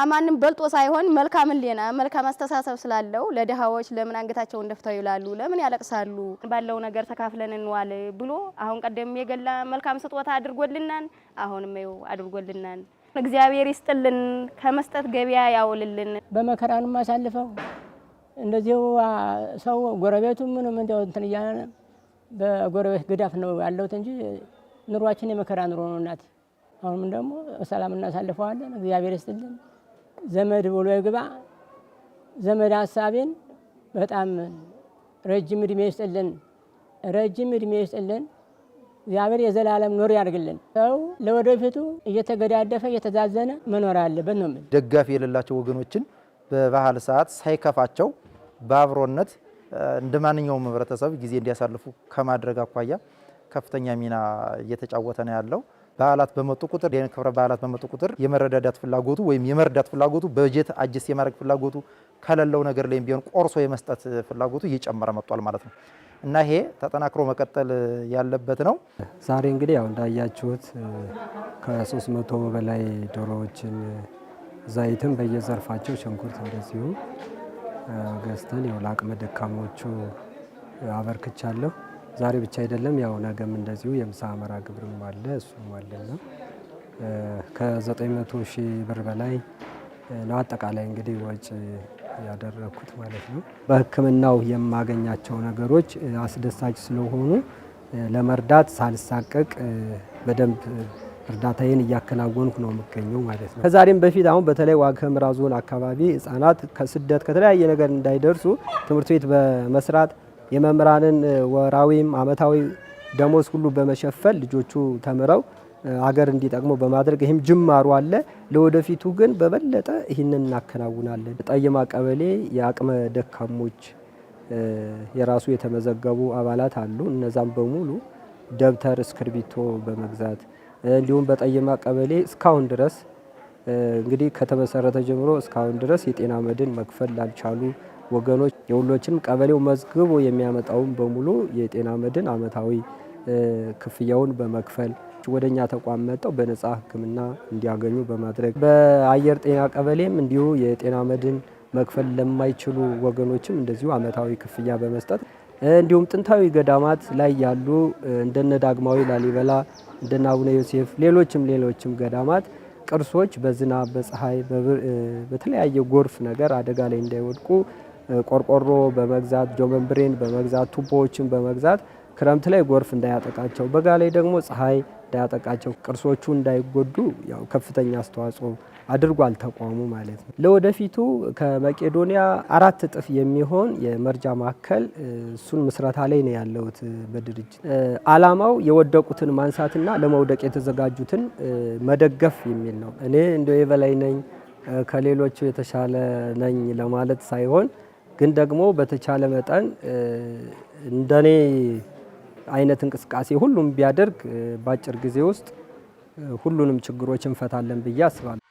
ከማንም በልጦ ሳይሆን መልካም ሌና መልካም አስተሳሰብ ስላለው ለደሃዎች ለምን አንገታቸውን ደፍተው ይላሉ ለምን ያለቅሳሉ ባለው ነገር ተካፍለን እንዋል ብሎ አሁን ቀደም የገላ መልካም ስጦታ አድርጎልናል አሁንም ይው አድርጎልናል እግዚአብሔር ይስጥልን ከመስጠት ገበያ ያውልልን በመከራን ማሳልፈው እንደዚሁ ሰው ጎረቤቱ ምንም እንደው እንትን ያለ በጎረቤት ግዳፍ ነው ያለው እንጂ ኑሯችን የመከራ ኑሮ ነው እናት አሁን ደግሞ ሰላም እናሳልፈዋለን እግዚአብሔር ይስጥልን ዘመድ ብሎ ይግባ ዘመድ ሐሳቤን በጣም ረጅም እድሜ ይስጥልን እግዚአብሔር የዘላለም ኑር ያርግልን ሰው ለወደፊቱ እየተገዳደፈ እየተዛዘነ መኖር አለበት ነው ደጋፊ የሌላቸው ወገኖችን በባህል ሰዓት ሳይከፋቸው በአብሮነት እንደማንኛውም ህብረተሰብ ጊዜ እንዲያሳልፉ ከማድረግ አኳያ ከፍተኛ ሚና እየተጫወተ ነው ያለው በዓላት በመጡ ቁጥር የክብረ በዓላት በመጡ ቁጥር የመረዳዳት ፍላጎቱ ወይም የመርዳት ፍላጎቱ በጀት አጅስ የማድረግ ፍላጎቱ ከሌለው ነገር ላይም ቢሆን ቆርሶ የመስጠት ፍላጎቱ እየጨመረ መጥቷል ማለት ነው እና ይሄ ተጠናክሮ መቀጠል ያለበት ነው። ዛሬ እንግዲህ ያው እንዳያችሁት ከ300 በላይ ዶሮዎችን ዘይትም በየዘርፋቸው ሽንኩርት እንደዚሁ ገዝተን ያው ለአቅመ ደካሞቹ አበርክቻለሁ። ዛሬ ብቻ አይደለም ያው ነገም እንደዚሁ የምሳ መርሃ ግብርም አለ እሱም አለና ከ900,000 ብር በላይ ነው አጠቃላይ እንግዲህ ወጪ ያደረኩት ማለት ነው። በሕክምናው የማገኛቸው ነገሮች አስደሳች ስለሆኑ ለመርዳት ሳልሳቀቅ በደንብ እርዳታዬን እያከናወንኩ ነው የምገኘው ማለት ነው። ከዛሬም በፊት አሁን በተለይ ዋግ ኽምራ ዞን አካባቢ ህፃናት ከስደት ከተለያየ ነገር እንዳይደርሱ ትምህርት ቤት በመስራት የመምህራንን ወራዊም አመታዊ ደሞዝ ሁሉ በመሸፈል ልጆቹ ተምረው አገር እንዲጠቅሙ በማድረግ ይህም ጅማሩ አለ። ለወደፊቱ ግን በበለጠ ይህንን እናከናውናለን። ጠይማ ቀበሌ የአቅመ ደካሞች የራሱ የተመዘገቡ አባላት አሉ። እነዛም በሙሉ ደብተር እስክርቢቶ በመግዛት እንዲሁም በጠይማ ቀበሌ እስካሁን ድረስ እንግዲህ ከተመሰረተ ጀምሮ እስካሁን ድረስ የጤና መድን መክፈል ላልቻሉ ወገኖች የሁሎችንም ቀበሌው መዝግቦ የሚያመጣውን በሙሉ የጤና መድን አመታዊ ክፍያውን በመክፈል ወደኛ ተቋም መጣው በነጻ ህክምና እንዲያገኙ በማድረግ በአየር ጤና ቀበሌም እንዲሁ የጤና መድን መክፈል ለማይችሉ ወገኖችም እንደዚሁ አመታዊ ክፍያ በመስጠት እንዲሁም ጥንታዊ ገዳማት ላይ ያሉ እንደነ ዳግማዊ ላሊበላ እንደነ አቡነ ዮሴፍ ሌሎችም ገዳማት ቅርሶች በዝናብ በፀሐይ በተለያየ ጎርፍ ነገር አደጋ ላይ እንዳይወድቁ ቆርቆሮ በመግዛት ጆመንብሬን በመግዛት ቱቦዎችን በመግዛት ክረምት ላይ ጎርፍ እንዳያጠቃቸው በጋ ላይ ደግሞ ፀሐይ እንዳያጠቃቸው ቅርሶቹ እንዳይጎዱ ያው ከፍተኛ አስተዋጽኦ አድርጓል ተቋሙ ማለት ነው። ለወደፊቱ ከመቄዶንያ 4 እጥፍ የሚሆን የመርጃ ማዕከል እሱን ምስረታ ላይ ነው ያለውት በድርጅት አላማው የወደቁትን ማንሳትና ለመውደቅ የተዘጋጁትን መደገፍ የሚል ነው። እኔ እንደው የበላይ ነኝ ከሌሎቹ የተሻለ ነኝ ለማለት ሳይሆን ግን ደግሞ በተቻለ መጠን እንደኔ አይነት እንቅስቃሴ ሁሉም ቢያደርግ በአጭር ጊዜ ውስጥ ሁሉንም ችግሮችን እንፈታለን ብዬ አስባለሁ።